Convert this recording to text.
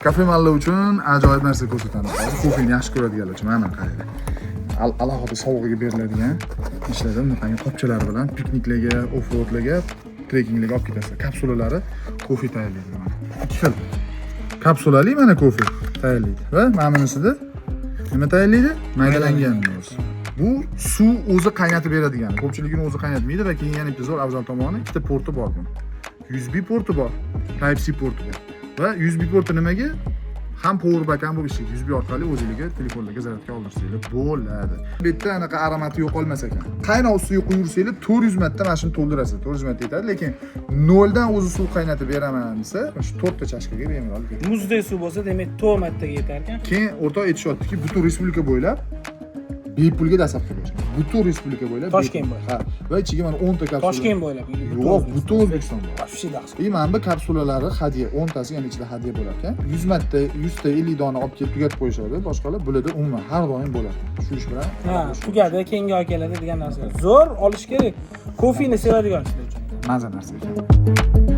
Kafe malla uchun ajoyib narsa ko'rsatamiz. Kofeni yaxshi ko'radiganlar uchun mana qaranglar. Alohida sovg'aga beriladigan ishlarda bunaqangi qopchalar bilan pikniklarga, off-roadlarga, trekkinglarga olib ketasizlar. Kapsulalari kofe tayyorlaydi mana. Ikki xil. Kapsulali mana kofe tayyorlaydi va mana bunisida nima tayyorlaydi? Maydalangan o'zi. Bu suv o'zi qaynatib beradigan. Ko'pchiligini o'zi qaynatmaydi va keyin yana bitta zo'r afzal tomoni ikkita porti bor buni. USB porti bor, Type-C porti bor. Va USB porti nimaga? Ham power bank ham bu ishlaydi. USB orqali o'zingizga telefonlarga zaryadga oldirsanglar bo'ladi. Bu yerda anaqa aromati yo'qolmas ekan. Qaynoq suv quyursanglar 400 marta mana shuni to'ldirasiz. 400 marta yetadi, lekin 0 dan o'zi suv qaynatib beraman desa, shu 4 ta chashkaga bemalol ketadi. Muzdek suv bo'lsa, demak 4 martaga yetar ekan. Keyin o'rtoq aytishyaptiki, butun respublika bo'ylab bepulga dastlabki bo'yicha. Butun respublika bo'ylab. Toshkent bo'ylab. Ha, va ichiga mana 10 ta kapsula. Toshkent bo'ylab. Yo'q, butun O'zbekiston bo'ylab. Вообще yaxshi. Mana bu kapsulalari hadya, 10 tasi yana ichida hadya bo'lar ekan. 100 marta, 100 ta 50 dona olib kelib tugatib qo'yishadi. Boshqalar bularda umuman har doim bo'ladi. Shu ish bilan. Ha, tugadi, keyingi oy keladi degan narsa. Zo'r olish kerak. Kofeni sevadiganlar uchun. Maza narsa ekan.